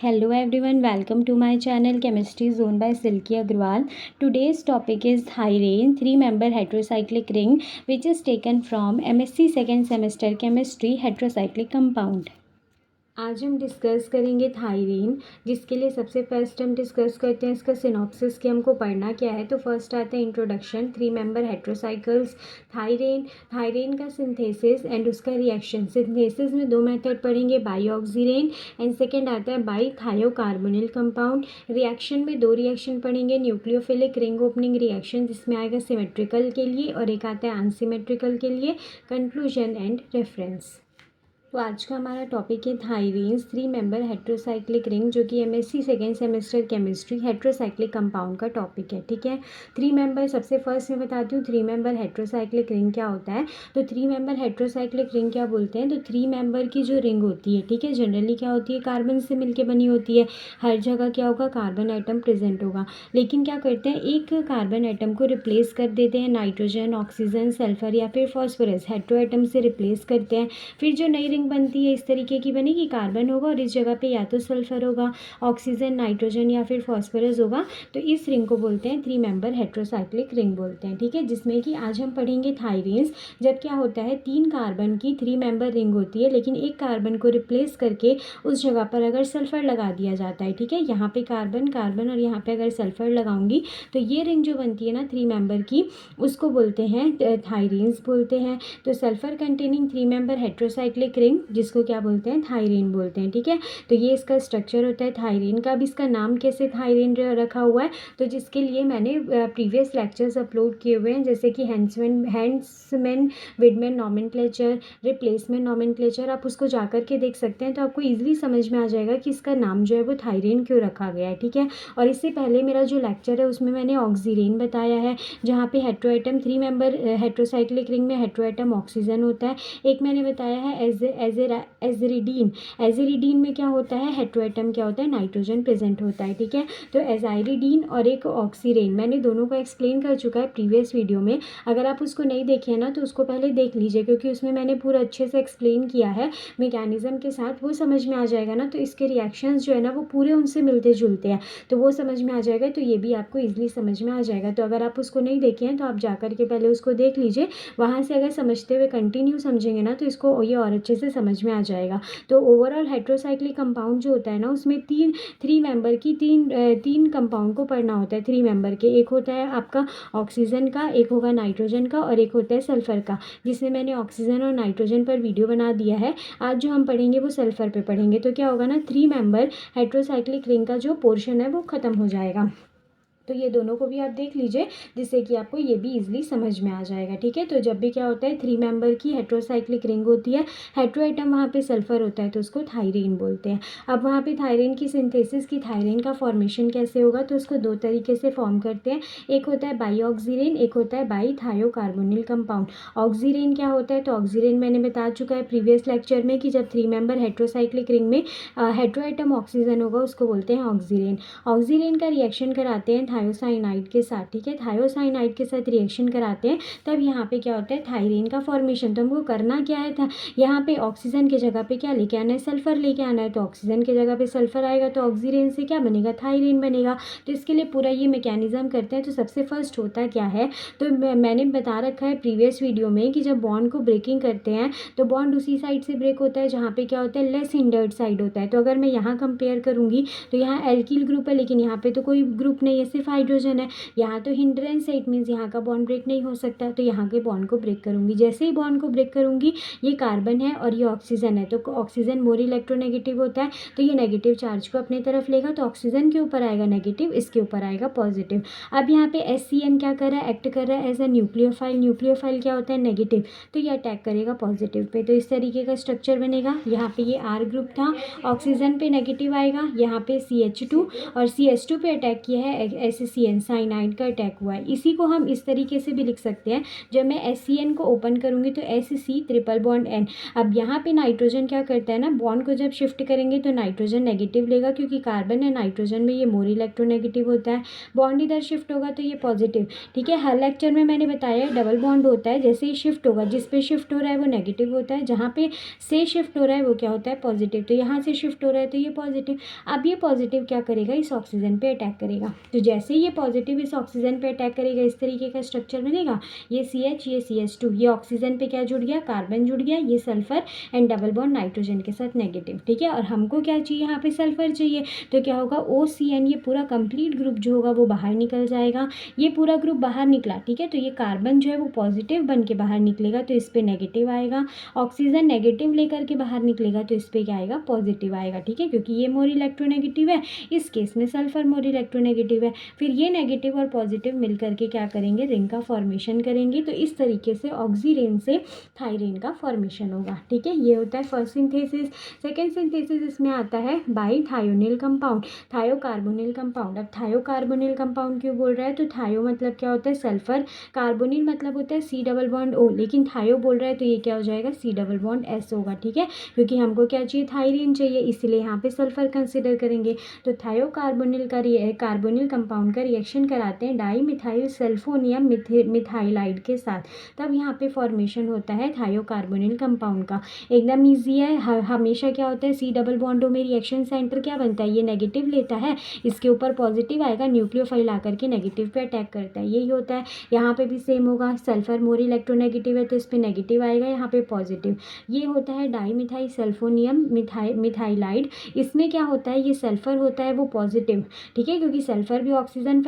Hello everyone, welcome to my channel Chemistry Zone by Silky Agrawal. Today's topic is thyrane, three-member heterocyclic ring, which is taken from MSc second semester chemistry heterocyclic compound. आज हम discuss करेंगे थायरीन, जिसके लिए सबसे first हम discuss करते हैं इसका सिनॉप्सिस कि हमको पढ़ना क्या है। तो फर्स्ट आता है इंट्रोडक्शन, थ्री मेंबर हेट्रोसाइकल्स, थायरीन का सिंथेसिस एंड उसका रिएक्शन। सिंथेसिस में दो मेथड पढ़ेंगे, बाईऑक्सीरेन एंड सेकेंड आता है बाई थायोकार्बोनिल कंपाउंड। रिएक्शन में दो रिएक्शन पढ़ेंगे, न्यूक्लियोफिलिक रिंग ओपनिंग रिएक्शन जिसमें आएगा सिमेट्रिकल के लिए और एक आता है अनसिमेट्रिकल के लिए। Conclusion and reference. तो आज का हमारा टॉपिक है थायरीन्स, थ्री मेंबर हेट्रोसाइक्लिक रिंग, जो कि MSc second semester chemistry heterocyclic compound का टॉपिक है। ठीक है, थ्री मेंबर सबसे फर्स्ट मैं बताती हूँ थ्री मेंबर हेट्रोसाइक्लिक रिंग क्या होता है। तो थ्री मेंबर हेट्रोसाइक्लिक रिंग क्या बोलते हैं, तो थ्री मेंबर की जो रिंग होती है, ठीक है, जनरली क्या होती है, कार्बन से मिलकर बनी होती है। हर जगह क्या होगा, कार्बन आइटम प्रेजेंट होगा। लेकिन क्या करते हैं, एक कार्बन आइटम को रिप्लेस कर देते हैं नाइट्रोजन, ऑक्सीजन, सल्फर या फिर फॉस्फोरस, हेट्रो आइटम से रिप्लेस करते हैं। फिर जो नई बनती है इस तरीके की बनेगी, कार्बन होगा और इस जगह पे या तो सल्फर होगा, ऑक्सीजन, नाइट्रोजन या फिर फॉस्फोरस होगा। तो इस रिंग को बोलते हैं थ्री मेंबर हेट्रोसाइक्लिक रिंग बोलते हैं। ठीक है, जिसमें कि आज हम पढ़ेंगे थायरीन्स। जब क्या होता है, तीन कार्बन की थ्री मेंबर रिंग होती है, लेकिन एक कार्बन को रिप्लेस करके उस जगह पर अगर सल्फर लगा दिया जाता है, ठीक है, यहाँ पे कार्बन कार्बन और यहाँ पे अगर सल्फर लगाऊंगी तो ये रिंग जो बनती है ना थ्री मेंबर की, उसको बोलते हैं थायरीन्स बोलते हैं। तो sulphur containing three member heterocyclic ring, जिसको क्या बोलते हैं, थायरीन बोलते हैं। ठीक है, तो ये इसका स्ट्रक्चर होता है थायरीन का। अब इसका नाम कैसे थायरीन रखा हुआ है, तो जिसके लिए मैंने प्रीवियस लेक्चर्स अपलोड किए हुए हैं, जैसे कि हैंड्समैन विडमैन नॉमेनक्लेचर, रिप्लेसमेंट नॉमेनक्लेचर, आप उसको जाकर के देख सकते हैं। तो आपको ईजिली समझ में आ जाएगा कि इसका नाम जो है वो थायरीन क्यों रखा गया है। ठीक है, और इससे पहले मेरा जो लेक्चर है उसमें मैंने ऑक्सीरेन बताया है, जहाँ पे heteroatom three member heterocyclic ring में हेट्रोएटम ऑक्सीजन होता है। एक मैंने बताया है एजरिडीन। एजरिडीन में क्या होता है, हेट्रोएटम क्या होता है, नाइट्रोजन प्रेजेंट होता है। ठीक है, तो एजाइरिडीन और एक ऑक्सीरेन, मैंने दोनों को एक्सप्लेन कर चुका है प्रीवियस वीडियो में। अगर आप उसको नहीं देखे ना तो उसको पहले देख लीजिए, क्योंकि उसमें मैंने पूरा अच्छे से एक्सप्लेन किया है मैकेनिज्म के साथ, वो समझ में आ जाएगा ना। तो इसके रिएक्शंस जो है ना वो पूरे उनसे मिलते जुलते हैं, तो वो समझ में आ जाएगा। तो ये भी आपको ईजिली समझ में आ जाएगा। तो अगर आप उसको नहीं देखे हैं तो आप जाकर के पहले उसको देख लीजिए, वहाँ से अगर समझते हुए कंटिन्यू समझेंगे ना तो इसको ये और अच्छे से समझ में आ जाएगा। तो ओवरऑल हेट्रोसाइक्लिक कंपाउंड जो होता है ना, उसमें थ्री मेंबर की तीन कंपाउंड को पढ़ना होता है। थ्री मेंबर के एक होता है आपका ऑक्सीजन का, एक होगा नाइट्रोजन का और एक होता है सल्फर का, जिसमें मैंने ऑक्सीजन और नाइट्रोजन पर वीडियो बना दिया है। आज जो हम पढ़ेंगे वो सल्फर पे पढ़ेंगे। तो क्या होगा ना, थ्री मेंबर हेट्रोसाइक्लिक रिंग का जो पोर्शन है वो खत्म हो जाएगा। तो ये दोनों को भी आप देख लीजिए, जिससे कि आपको ये भी इजीली समझ में आ जाएगा। ठीक है, तो जब भी क्या होता है, थ्री मेंबर की हेट्रोसाइक्लिक रिंग होती है, हेट्रो आइटम वहाँ पे सल्फर होता है, तो उसको थायरीन बोलते हैं। अब वहाँ पे थायरीन की सिंथेसिस की, थायरीन का फॉर्मेशन कैसे होगा, तो उसको दो तरीके से फॉर्म करते हैं। एक होता है बाईऑक्सीरेन, एक होता है बाई थायोकार्बोनिल कंपाउंड। ऑक्सीरेन क्या होता है, तो ऑक्सीरेन मैंने बता चुका है प्रीवियस लेक्चर में कि जब थ्री मेंबर हेट्रोसाइक्लिक रिंग में हेट्रो आइटम ऑक्सीजन होगा उसको बोलते हैं ऑक्सीरेन। ऑक्सीरेन का रिएक्शन कराते हैं थायोसाइनाइड के साथ। ठीक है, थायोसाइनाइड के साथ रिएक्शन कराते हैं, तब यहाँ पे क्या होता है, थायरीन का फॉर्मेशन। तो हमको करना क्या है था, यहाँ पे ऑक्सीजन की जगह पे क्या लेके आना है, सल्फर लेके आना है। तो ऑक्सीजन की जगह पे सल्फर आएगा तो ऑक्सीरेन से क्या बनेगा, थायरीन बनेगा। तो इसके लिए पूरा ये मैकेनिज्म करते हैं। तो सबसे फर्स्ट होता क्या है, तो मैंने बता रखा है प्रीवियस वीडियो में कि जब बॉन्ड को ब्रेकिंग करते हैं तो बॉन्ड उसी साइड से ब्रेक होता है जहाँ पे क्या होता है, लेस हिंडर्ड साइड होता है। तो अगर मैं यहाँ कंपेयर करूँगी तो यहाँ एल्किल ग्रुप है, लेकिन यहाँ पे तो कोई ग्रुप नहीं है, सिर्फ हाइड्रोजन है। यहाँ तो हिंड्रेंस है, इट मीन्स यहाँ का बॉन्ड ब्रेक नहीं हो सकता। तो यहाँ के बॉन्ड को ब्रेक करूँगी, जैसे ही बॉन्ड को ब्रेक करूँगी, ये कार्बन है और ये ऑक्सीजन है, तो ऑक्सीजन मोर इलेक्ट्रोनेगेटिव होता है, तो ये नेगेटिव चार्ज को अपनी तरफ लेगा। तो ऑक्सीजन के ऊपर आएगा नेगेटिव, इसके ऊपर आएगा पॉजिटिव। अब यहाँ पे HCN क्या कर रहा है, एक्ट कर रहा है एज अ न्यूक्लियोफाइल। न्यूक्लियोफाइल क्या होता है, नेगेटिव, तो ये अटैक करेगा पॉजिटिव पे। तो इस तरीके का स्ट्रक्चर बनेगा। यहाँ पे ये R ग्रुप था, ऑक्सीजन पे नेगेटिव आएगा, यहाँ पे CH2 और CH2 पे अटैक किया है SCN साइनाइड का अटैक हुआ है। इसी को हम इस तरीके से भी लिख सकते हैं, जब मैं SCN को ओपन करूँगी तो SC ट्रिपल बॉन्ड N। अब यहाँ पे नाइट्रोजन क्या करता है ना, बॉन्ड को जब शिफ्ट करेंगे तो नाइट्रोजन नेगेटिव लेगा, क्योंकि कार्बन है नाइट्रोजन में, ये मोर इलेक्ट्रोनेगेटिव होता है। बॉन्ड इधर शिफ्ट होगा तो ये पॉजिटिव। ठीक है, हर लेक्चर में मैंने बताया डबल बॉन्ड होता है, जैसे ही शिफ्ट होगा जिस पे शिफ्ट हो रहा है वो नेगेटिव होता है, जहाँ पे से शिफ्ट हो रहा है वो क्या होता है, पॉजिटिव। तो यहाँ से शिफ्ट हो रहा है तो ये पॉजिटिव। अब ये पॉजिटिव क्या करेगा, इस ऑक्सीजन पे अटैक करेगा। तो जैसे ही ये पॉजिटिव इस ऑक्सीजन पे अटैक करेगा, इस तरीके का स्ट्रक्चर बनेगा। ये CH, ये CH2, ये ऑक्सीजन पे क्या जुड़ गया, कार्बन जुड़ गया, ये sulphur and double bond nitrogen के साथ नेगेटिव। ठीक है, और हमको क्या चाहिए, यहाँ पे सल्फर चाहिए, तो क्या होगा, OCN, ये पूरा कंप्लीट ग्रुप जो होगा वो बाहर निकल जाएगा। ये पूरा ग्रुप बाहर निकला, ठीक है, तो ये कार्बन जो है वो पॉजिटिव बन के बाहर निकलेगा, तो इस पे नेगेटिव आएगा। ऑक्सीजन नेगेटिव लेकर के बाहर निकलेगा, तो इस पे क्या आएगा, पॉजिटिव आएगा। ठीक है, क्योंकि ये मोर इलेक्ट्रोनेगेटिव है, इस केस में सल्फर मोर इलेक्ट्रोनेगेटिव है। फिर ये नेगेटिव और पॉजिटिव मिल करके क्या करेंगे, रिंग का फॉर्मेशन करेंगे। तो इस तरीके से ऑक्सीरेन से थायरीन का फॉर्मेशन होगा। ठीक है, ये होता है फर्स्ट सिंथेसिस। सेकेंड सिंथेसिस इसमें आता है बाई थायोनिल कंपाउंड, थायोकार्बोनिल कंपाउंड। अब थायोकार्बोनिल कंपाउंड क्यों बोल रहा है, तो थायो मतलब क्या होता है, सल्फर, कार्बोनिल मतलब होता है C डबल बॉन्ड O, लेकिन थायो बोल रहा है तो ये क्या हो जाएगा, C डबल बॉन्ड S होगा। ठीक है, क्योंकि हमको क्या चाहिए, थायरीन चाहिए, इसलिए यहाँ पे सल्फर कंसिडर करेंगे। तो थायोकार्बोनिल का कार्बोनिल कंपाउंड का रिएक्शन कराते हैं डाई मिथाइल सल्फोनियम मिथाइलाइड के साथ, तब यहाँ पे फॉर्मेशन होता है थायोकार्बोनिल कंपाउंड का। एकदम ईजी है। हमेशा क्या होता है, C डबल बॉन्ड O में रिएक्शन सेंटर क्या बनता है, ये नेगेटिव लेता है, इसके ऊपर पॉजिटिव आएगा, न्यूक्लियोफाइल आकर के नेगेटिव पे अटैक करता है, यही होता है। यहाँ पे भी सेम होगा, सल्फर मोर इलेक्ट्रोनेगेटिव है तो इस पे नेगेटिव आएगा, यहाँ पे पॉजिटिव। ये होता है डाईमिथाइल सल्फोनियम मिथाइलाइड। इसमें क्या होता है, ये सल्फर होता है वो पॉजिटिव। ठीक है, क्योंकि सल्फर भी ऑक्सीजन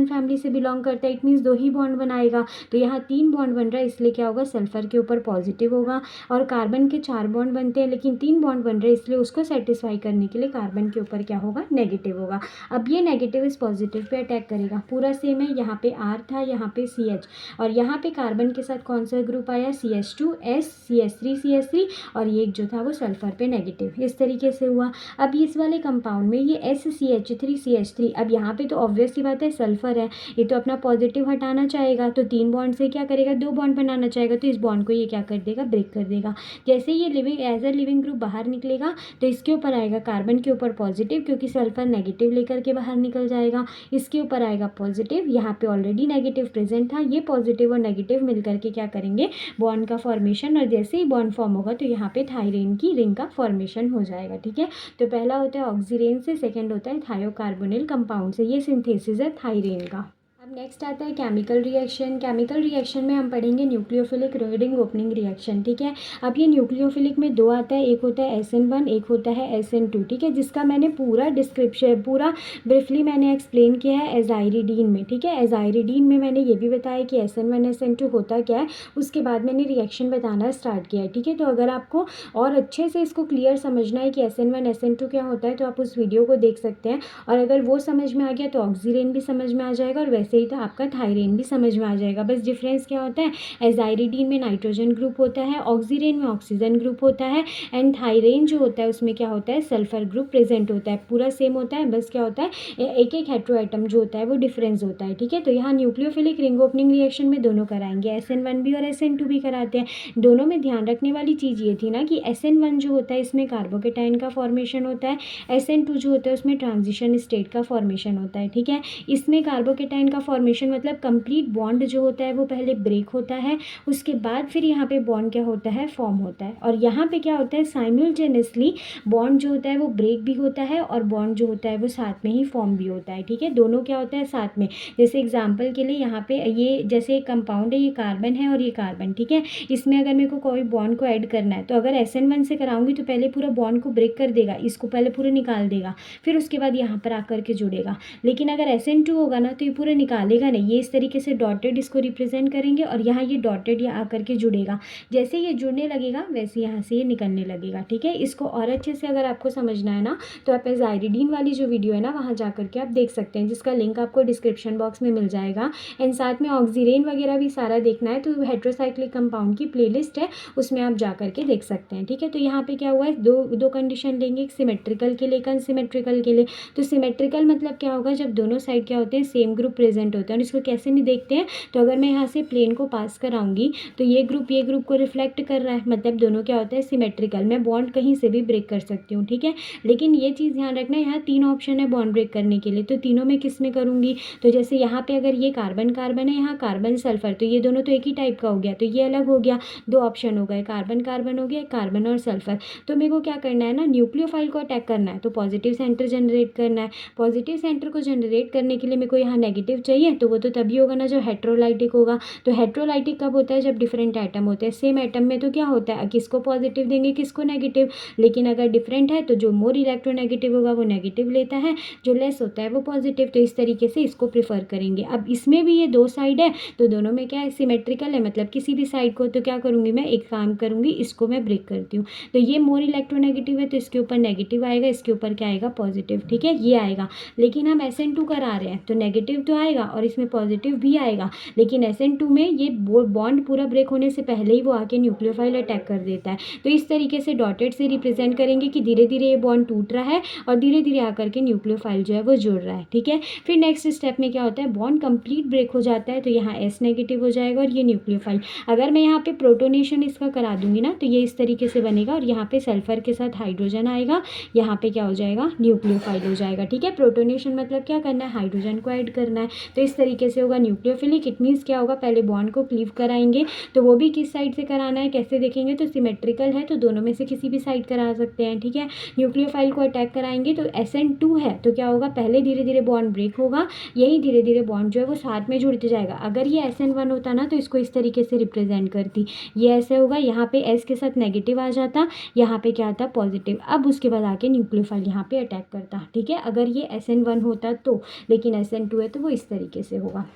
फैमिली से बिलोंग करता है, इट मीन्स 2 ही बॉन्ड बनाएगा। तो यहाँ 3 बॉन्ड बन रहा है, इसलिए क्या होगा, सल्फर के ऊपर पॉजिटिव होगा। और कार्बन के 4 बॉन्ड बनते हैं, लेकिन 3 बॉन्ड बन रहे हैं, इसलिए उसको सेटिस्फाई करने के लिए कार्बन के ऊपर क्या होगा, नेगेटिव होगा। अब ये नेगेटिव इस पॉजिटिव पे अटैक करेगा, पूरा सेम है। यहाँ पे R था, यहाँ पे CH, और यहाँ पे कार्बन के साथ कौन सा ग्रुप आया, CH2S, CH3, और ये एक जो था वो सल्फर पे नेगेटिव, इस तरीके से हुआ। अब इस वाले कंपाउंड में ये SCH3CH3, अब यहाँ पे तो ऑब्वियस सी बात है सल्फर है, ये तो अपना पॉजिटिव हटाना चाहेगा, तो 3 बॉन्ड से क्या करेगा, 2 बॉन्ड बनाना चाहेगा, तो इस बॉन्ड को ये क्या कर देगा, ब्रेक कर देगा। जैसे ये living as a living group बाहर निकलेगा, तो इसके ऊपर आएगा कार्बन के ऊपर पॉजिटिव, क्योंकि सल्फर नेगेटिव लेकर के बाहर निकल जाएगा, इसके ऊपर आएगा पॉजिटिव, यहाँ पे ऑलरेडी नेगेटिव प्रेजेंट था, ये पॉजिटिव और नेगेटिव मिलकर के क्या करेंगे, बॉन्ड का फॉर्मेशन, और जैसे ही बॉन्ड फॉर्म होगा तो यहाँ पे थायरीन की रिंग का फॉर्मेशन हो जाएगा। ठीक है, तो पहला होता है ऑक्सीरेन से, सेकेंड होता है थायोकार्बोनिल कंपाउंड से, ये सिंथेसिस है थायरीन का। अब नेक्स्ट आता है केमिकल रिएक्शन। केमिकल रिएक्शन में हम पढ़ेंगे न्यूक्लियोफिलिक रिंग ओपनिंग रिएक्शन। ठीक है, अब ये न्यूक्लियोफिलिक में 2 आता है, एक होता है SN1, एक होता है SN2। ठीक है, जिसका मैंने पूरा डिस्क्रिप्शन पूरा ब्रीफली मैंने एक्सप्लेन किया है एजाइरिडीन में। ठीक है, एजाइरिडीन में मैंने ये भी बताया कि SN1 SN2 होता क्या है, उसके बाद मैंने रिएक्शन बताना स्टार्ट किया है। ठीक है, तो अगर आपको और अच्छे से इसको क्लियर समझना है कि SN1 SN2 क्या होता है, तो आप उस वीडियो को देख सकते हैं, और अगर वो समझ में आ गया तो ऑक्सीरेन भी समझ में आ जाएगा, और वैसे ही तो आपका थायरीन भी समझ में आ जाएगा। बस डिफरेंस क्या होता है, एजाइरिडीन में नाइट्रोजन ग्रुप होता है, ऑक्सीरेन में ऑक्सीजन ग्रुप होता है, एंड थायरीन जो होता है उसमें क्या होता है, सल्फर ग्रुप प्रेजेंट होता है। पूरा सेम होता है, बस क्या होता है, एक एक हेट्रो एटम जो होता है वो डिफरेंस होता है। ठीक है, तो यहाँ न्यूक्लियोफिलिक रिंग ओपनिंग रिएक्शन में दोनों कराएंगे, SN1 भी और SN2 भी कराते हैं। दोनों में ध्यान रखने वाली चीज़ ये थी ना कि SN1 जो होता है इसमें कार्बोकेटाइन का फॉर्मेशन होता है, SN2 जो होता है उसमें ट्रांजिशन स्टेट का फॉर्मेशन होता है। ठीक है, इसमें कार्बोकेटाइन का फॉर्मेशन मतलब कंप्लीट बॉन्ड जो होता है वो पहले ब्रेक होता है, उसके बाद फिर यहाँ पे बॉन्ड क्या होता है, फॉर्म होता है। और यहाँ पे क्या होता है, साइमल्टेनियसली बॉन्ड जो होता है वो ब्रेक भी होता है, और बॉन्ड जो होता है वो साथ में ही फॉर्म भी होता है। ठीक है, दोनों क्या होता है साथ में। जैसे एग्जाम्पल के लिए यहाँ पे ये जैसे एक कंपाउंड है, ये कार्बन है और ये कार्बन। ठीक है, इसमें अगर मेरे को कोई बॉन्ड को ऐड करना है, तो अगर SN1 से कराऊंगी तो पहले पूरा बॉन्ड को ब्रेक कर देगा, इसको पहले पूरा निकाल देगा, फिर उसके बाद यहाँ पर आकर के जुड़ेगा। लेकिन अगर SN2 होगा ना तो ये पूरा निकाल निकालेगा नहीं, ये इस तरीके से डॉटेड इसको रिप्रेजेंट करेंगे और यहाँ ये डॉटेड ये आकर के जुड़ेगा। जैसे ये जुड़ने लगेगा वैसे यहाँ से ये निकलने लगेगा। ठीक है, इसको और अच्छे से अगर आपको समझना है ना तो आप एजाइरिडीन वाली जो वीडियो है ना वहाँ जा करके आप देख सकते हैं, जिसका लिंक आपको डिस्क्रिप्शन बॉक्स में मिल जाएगा। एंड साथ में ऑक्सीरेन वगैरह भी सारा देखना है तो हेट्रोसाइक्लिक कंपाउंड की प्लेलिस्ट है, उसमें आप जा करके देख सकते हैं। ठीक है, तो यहाँ पे क्या हुआ है, दो कंडीशन लेंगे, एक सिमेट्रिकल के लिए, एक अनसिमेट्रिकल के लिए। तो सिमेट्रिकल मतलब क्या होगा, जब दोनों साइड क्या होते हैं, सेम ग्रुप प्रेजेंट होते हैं। और इसको कैसे नहीं देखते हैं, तो अगर मैं यहाँ से प्लेन को पास कराऊंगी तो ये ग्रुप को रिफ्लेक्ट कर रहा है, मतलब दोनों क्या होता है, सिमेट्रिकल। मैं बॉन्ड कहीं से भी ब्रेक कर सकती हूँ। ठीक है, लेकिन ये चीज़ ध्यान रखना, यहाँ 3 ऑप्शन है बॉन्ड ब्रेक करने के लिए, तो तीनों में किस में करूँगी। तो जैसे यहाँ पे अगर ये कार्बन कार्बन है, यहाँ कार्बन सल्फर, तो ये दोनों तो एक ही टाइप का हो गया, तो ये अलग हो गया, 2 ऑप्शन हो गए, कार्बन कार्बन हो गया, कार्बन और सल्फर। तो मेरे को क्या करना है ना, न्यूक्लियोफाइल को अटैक करना है, तो पॉजिटिव सेंटर जनरेट करना है। पॉजिटिव सेंटर को जनरेट करने के लिए मेरे को यहाँ नेगेटिव चाहिए, तो वो तो तभी होगा ना जब हेट्रोलाइटिक होगा। तो हेट्रोलाइटिक कब होता है, जब डिफरेंट एटम होते हैं। सेम एटम में तो क्या होता है, किसको पॉजिटिव देंगे किसको नेगेटिव, लेकिन अगर डिफरेंट है तो जो मोर इलेक्ट्रोनेगेटिव होगा वो नेगेटिव लेता है, जो लेस होता है वो पॉजिटिव। तो इस तरीके से इसको प्रेफर करेंगे। अब इसमें भी ये 2 साइड है, तो दोनों में क्या है, सिमेट्रिकल है, मतलब किसी भी साइड को, तो क्या करूँगी मैं, एक काम करूँगी, इसको मैं ब्रेक करती हूँ। तो ये मोर इलेक्ट्रोनेगेटिव है तो इसके ऊपर नेगेटिव आएगा, इसके ऊपर क्या आएगा, पॉजिटिव। ठीक है, ये आएगा। लेकिन हम SN2 करा रहे हैं तो नेगेटिव तो आएगा और इसमें पॉजिटिव भी आएगा, लेकिन SN2 में ये बॉन्ड पूरा ब्रेक होने से पहले ही वो आके न्यूक्लियोफाइल अटैक कर देता है। तो इस तरीके से डॉटेड से रिप्रेजेंट करेंगे कि धीरे धीरे ये बॉन्ड टूट रहा है और धीरे धीरे आकर के न्यूक्लियोफाइल जो है वो जुड़ रहा है। ठीक है, फिर नेक्स्ट स्टेप में क्या होता है, बॉन्ड कंप्लीट ब्रेक हो जाता है, तो यहाँ S नेगेटिव हो जाएगा और ये न्यूक्लियोफाइल। अगर मैं यहाँ पे प्रोटोनेशन इसका करा दूंगी ना तो ये इस तरीके से बनेगा और यहाँ पे सल्फर के साथ हाइड्रोजन आएगा, यहाँ पे क्या हो जाएगा, न्यूक्लियोफाइल हो जाएगा। ठीक है, प्रोटोनेशन मतलब क्या करना है, हाइड्रोजन को ऐड करना है, तो इस तरीके से होगा न्यूक्लियोफिलिक। इट मीन्स क्या होगा, पहले बॉन्ड को क्लीव कराएंगे, तो वो भी किस साइड से कराना है, कैसे देखेंगे, तो सिमेट्रिकल है तो दोनों में से किसी भी साइड करा सकते हैं। ठीक है, न्यूक्लियोफाइल को अटैक कराएंगे तो SN2 है तो क्या होगा, पहले धीरे धीरे बॉन्ड ब्रेक होगा, यही धीरे धीरे बॉन्ड जो है वो साथ में जुड़ते जाएगा। अगर ये SN1 होता ना तो इसको इस तरीके से रिप्रेजेंट करती, ये ऐसे होगा, यहाँ पे S के साथ नेगेटिव आ जाता, यहाँ पे क्या आता, पॉजिटिव। अब उसके बाद आके न्यूक्लियोफाइल यहाँ पे अटैक करता। ठीक है, अगर ये SN1 होता तो, लेकिन SN2 है तो वो इस तरीके से होगा।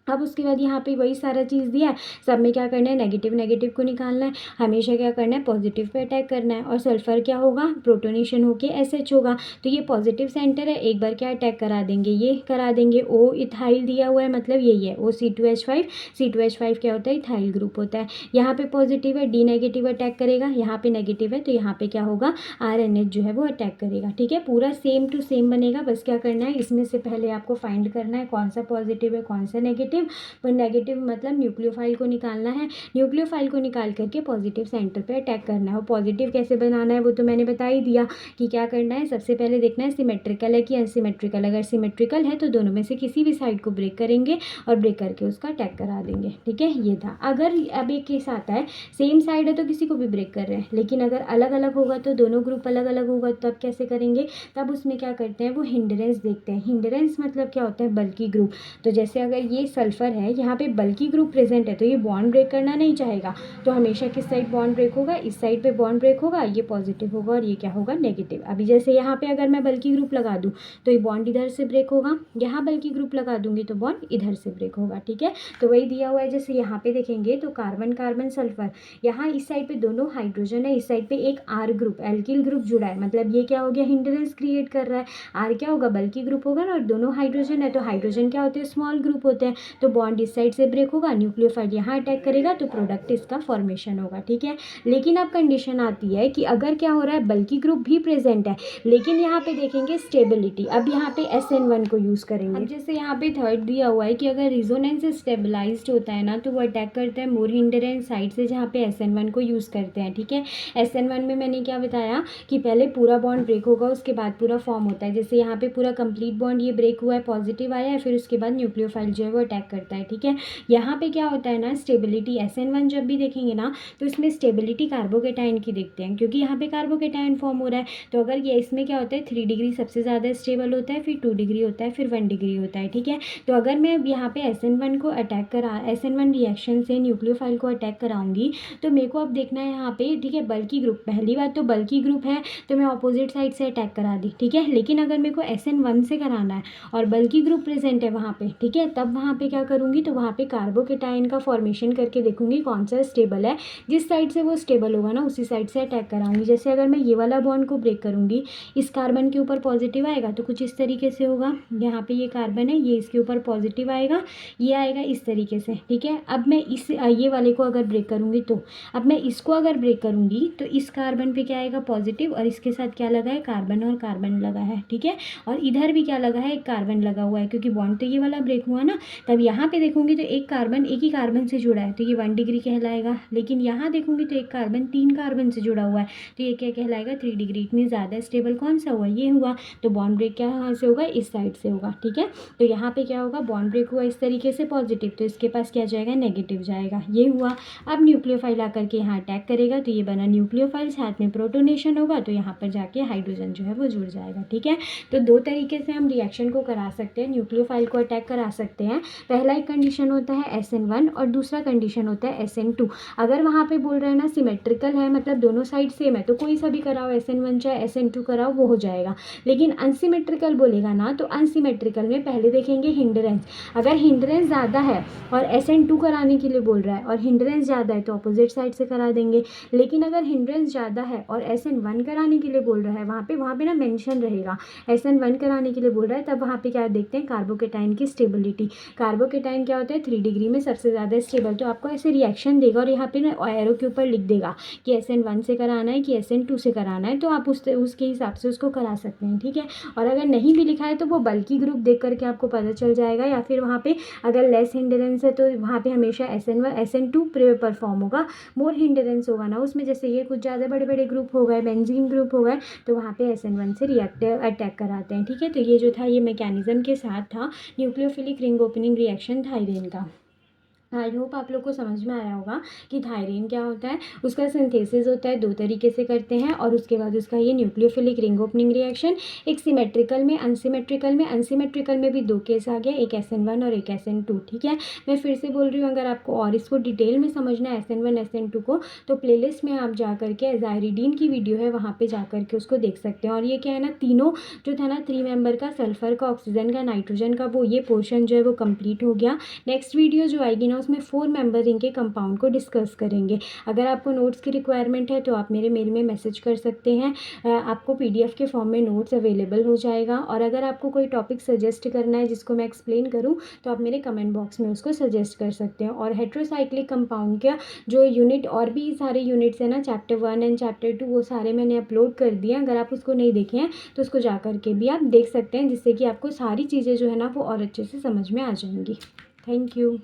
अब उसके बाद यहाँ पे वही सारा चीज़ दिया है, सब में क्या करना है, नेगेटिव नेगेटिव को निकालना है, हमेशा क्या करना है, पॉजिटिव पे अटैक करना है। और सल्फर क्या होगा, प्रोटोनेशन होके SH होगा, तो ये पॉजिटिव सेंटर है, एक बार क्या अटैक करा देंगे, ये करा देंगे। O इथाइल दिया हुआ है, मतलब यही है OC2H5, C2H5 क्या होता है, इथाइल ग्रुप होता है। यहाँ पे पॉजिटिव है, D नेगेटिव अटैक करेगा, यहाँ पे नेगेटिव है तो यहाँ पे क्या होगा, RNH जो है वो अटैक करेगा। ठीक है, पूरा सेम टू सेम बनेगा, बस क्या करना है, इसमें से पहले आपको फाइंड करना है कौन सा पॉजिटिव है कौन सा नेगेटिव। पर नेगेटिव मतलब न्यूक्लियोफाइल को निकालना है, न्यूक्लियोफाइल को निकाल करके पॉजिटिव सेंटर पे अटैक करना है। और पॉजिटिव कैसे बनाना है वो तो मैंने बता ही दिया कि क्या करना है, सबसे पहले देखना है सिमेट्रिकल है कि अनसिमेट्रिकल। अगर सिमेट्रिकल है तो दोनों में से किसी भी साइड को ब्रेक करेंगे और ब्रेक करके उसका अटैक करा देंगे। ठीक है, ये था। अगर अब एक केस आता है, सेम साइड है तो किसी को भी ब्रेक कर रहे हैं, लेकिन अगर अलग अलग होगा तो दोनों ग्रुप अलग अलग होगा, तब कैसे करेंगे, तब उसमें क्या करते हैं, वो हिंडरेंस देखते हैं। हिंडरेंस मतलब क्या होता है, बल्कि ग्रुप। तो जैसे अगर ये सल्फर है, यहाँ पे बल्कि ग्रुप प्रेजेंट है तो ये बॉन्ड ब्रेक करना नहीं चाहेगा, तो हमेशा किस साइड बॉन्ड ब्रेक होगा, इस साइड पे बॉन्ड ब्रेक होगा, ये पॉजिटिव होगा और ये क्या होगा, नेगेटिव। अभी जैसे यहाँ पे अगर मैं बल्कि ग्रुप लगा दूँ तो ये बॉन्ड इधर से ब्रेक होगा, यहाँ बल्कि ग्रुप लगा दूंगी तो बॉन्ड इधर से ब्रेक होगा। ठीक है, तो वही दिया हुआ है। जैसे यहाँ पे देखेंगे तो कार्बन कार्बन सल्फर, यहाँ इस साइड पे दोनों हाइड्रोजन है, इस साइड पे एक R ग्रुप एल्किल ग्रुप जुड़ा है, मतलब ये क्या हो गया, हिंडरेंस क्रिएट कर रहा है। R क्या होगा, बल्कि ग्रुप होगा ना, और दोनों हाइड्रोजन है तो हाइड्रोजन क्या होते हैं, स्मॉल ग्रुप होते हैं, तो बॉन्ड इस साइड से ब्रेक होगा, न्यूक्लियोफाइल यहाँ अटैक करेगा तो प्रोडक्ट इसका फॉर्मेशन होगा। ठीक है, लेकिन अब कंडीशन आती है कि अगर क्या हो रहा है, बल्कि ग्रुप भी प्रेजेंट है, लेकिन यहाँ पे देखेंगे स्टेबिलिटी, अब यहाँ पे SN1 को यूज़ करेंगे। अब जैसे यहाँ पे थर्ड दिया हुआ है कि अगर रिजोनेंस स्टेबलाइज्ड होता है ना तो वो अटैक करता है मोर हिंडरेंस साइड से, जहाँ पे SN1 को यूज़ करते हैं। ठीक है, SN1 में मैंने क्या बताया कि पहले पूरा बॉन्ड ब्रेक होगा, उसके बाद पूरा फॉर्म होता है। जैसे यहाँ पे पूरा कंप्लीट बॉन्ड ये ब्रेक हुआ है, पॉजिटिव आया है, फिर उसके बाद न्यूक्लियोफाइल जो है वो अटैक अटैक करता है, ठीक है। यहाँ पे क्या होता है ना, स्टेबिलिटी SN1 जब भी देखेंगे ना तो इसमें स्टेबिलिटी कार्बोकेटाइन की देखते हैं, क्योंकि यहाँ पे कार्बोकेटाइन फॉर्म हो रहा है। तो अगर ये इसमें क्या होता है 3 डिग्री सबसे ज़्यादा स्टेबल होता है, फिर 2 डिग्री होता है, फिर 1 डिग्री होता है, ठीक है। तो अगर मैं यहाँ पे SN1 को अटैक करा, SN1 रिएक्शन से न्यूक्लियोफाइल को अटैक कराऊंगी तो मेरे को अब देखना है यहाँ पे, ठीक है, बल्की ग्रुप। पहली बात तो बल्की ग्रुप है तो मैं ऑपोजिट साइड से अटैक करा दी, ठीक है। लेकिन अगर मेरे को SN1 से कराना है और बल्की ग्रुप प्रेजेंट है वहाँ पे, ठीक है, तब वहाँ पे क्या करूँगी, तो वहाँ पे कार्बोकेटाइन का फॉर्मेशन करके देखूंगी कौन सा स्टेबल है। जिस साइड से वो स्टेबल होगा ना उसी साइड से अटैक कराऊंगी। जैसे अगर मैं ये वाला बॉन्ड को ब्रेक करूंगी, इस कार्बन के ऊपर पॉजिटिव आएगा तो कुछ इस तरीके से होगा। यहाँ पे ये कार्बन है, ये इसके ऊपर पॉजिटिव आएगा, ये आएगा इस तरीके से, ठीक है। अब मैं इस ये वाले को अगर ब्रेक करूंगी तो अब मैं इसको अगर ब्रेक करूंगी तो इस कार्बन पे क्या आएगा, पॉजिटिव, और इसके साथ क्या लगा है, कार्बन और कार्बन लगा है, ठीक है। और इधर भी क्या लगा है, एक कार्बन लगा हुआ है, क्योंकि बॉन्ड तो ये वाला ब्रेक हुआ ना। तब यहाँ पे देखूंगी तो एक कार्बन एक ही कार्बन से जुड़ा है तो ये 1 डिग्री कहलाएगा। लेकिन यहाँ देखूंगी तो एक कार्बन 3 कार्बन से जुड़ा हुआ है तो ये क्या कहलाएगा, 3 डिग्री। इतनी ज़्यादा स्टेबल कौन सा हुआ, ये हुआ। तो बॉन्ड ब्रेक क्या यहाँ से होगा, इस साइड से होगा, ठीक है। तो यहाँ पे क्या होगा, बॉन्ड ब्रेक हुआ इस तरीके से पॉजिटिव, तो इसके पास क्या जाएगा, नेगेटिव जाएगा, ये हुआ। अब न्यूक्लियोफाइल आकर के यहाँ अटैक करेगा तो ये बना न्यूक्लियोफाइल, साथ में प्रोटोनेशन होगा तो यहाँ पर जाके हाइड्रोजन जो है वो जुड़ जाएगा, ठीक है। तो 2 तरीके से हम रिएक्शन को करा सकते हैं, न्यूक्लियोफाइल को अटैक करा सकते हैं। पहला एक कंडीशन होता है SN1 और दूसरा कंडीशन होता है SN2। अगर वहाँ पे बोल रहे हैं ना सिमेट्रिकल है, मतलब दोनों साइड सेम है, तो कोई सा भी कराओ, SN1 चाहे SN2 कराओ वो हो जाएगा। लेकिन अनसिमेट्रिकल बोलेगा ना तो अनसिमेट्रिकल में पहले देखेंगे हिंड्रेंस। अगर हिंड्रेंस ज़्यादा है और SN2 कराने के लिए बोल रहा है और हिंड्रेंस ज़्यादा है तो अपोजिट साइड से करा देंगे। लेकिन अगर हिंड्रेंस ज़्यादा है और SN1 कराने के लिए बोल रहा है, वहाँ पे ना मेंशन रहेगा SN1 कराने के लिए बोल रहा है, तब वहाँ पे क्या देखते हैं, कार्बोकेटाइन की स्टेबिलिटी। कार्बोकेटाइन क्या होता है, 3 डिग्री में सबसे ज़्यादा स्टेबल। तो आपको ऐसे रिएक्शन देगा और यहाँ पे ना एरो के ऊपर लिख देगा कि SN1 से कराना है कि SN2 से कराना है, तो आप उसके हिसाब से उसको करा सकते हैं, ठीक है। और अगर नहीं भी लिखा है तो वो बल्कि ग्रुप देख करके आपको पता चल जाएगा, या फिर वहाँ पे अगर लेस हिंड्रेंस है तो वहाँ पे हमेशा SN1 SN2 परफॉर्म होगा। मोर हिंड्रेंस होगा ना उसमें, जैसे ये कुछ ज़्यादा बड़े बड़े ग्रुप हो गए, बेंजीन ग्रुप हो गए, तो वहाँ पे SN1 से अटैक कराते हैं, ठीक है। तो ये जो था ये मैकेनिज्म के साथ था न्यूक्लियोफिलिक रिंग ओपनिंग रिएक्शन थायरीन का। आई होप आप लोग को समझ में आया होगा कि थायरीन क्या होता है। उसका सिंथेसिस होता है 2 तरीके से करते हैं, और उसके बाद उसका ये न्यूक्लियोफिलिक रिंग ओपनिंग रिएक्शन, एक सिमेट्रिकल में, अनसिमेट्रिकल में भी 2 केस आ गया, एक SN1 और एक SN2, ठीक है। मैं फिर से बोल रही हूँ, अगर आपको और इसको डिटेल में समझना है SN1 SN2 को, तो प्लेलिस्ट में आप जा करके एजाइरिडीन की वीडियो है वहाँ पर जा करके उसको देख सकते हैं। और ये क्या है ना, तीनों जो था ना 3 मेंबर का, सल्फर का, ऑक्सीजन का, नाइट्रोजन का, वो ये पोर्शन जो है वो कंप्लीट हो गया। नेक्स्ट वीडियो जो आएगी ना उसमें 4 मेंबर रिंग के कंपाउंड को डिस्कस करेंगे। अगर आपको नोट्स की रिक्वायरमेंट है तो आप मेरे मेल में मैसेज कर सकते हैं, आपको PDF के फॉर्म में नोट्स अवेलेबल हो जाएगा। और अगर आपको कोई टॉपिक सजेस्ट करना है जिसको मैं एक्सप्लेन करूं तो आप मेरे कमेंट बॉक्स में उसको सजेस्ट कर सकते हैं। और हेट्रोसाइक्लिक कंपाउंड का जो यूनिट, और भी सारे यूनिट्स हैं ना, चैप्टर 1 एंड चैप्टर 2, वो सारे मैंने अपलोड कर दिए। अगर आप उसको नहीं देखे हैं तो उसको जा करके भी आप देख सकते हैं, जिससे कि आपको सारी चीज़ें जो है ना वो और अच्छे से समझ में आ जाएंगी। Thank you.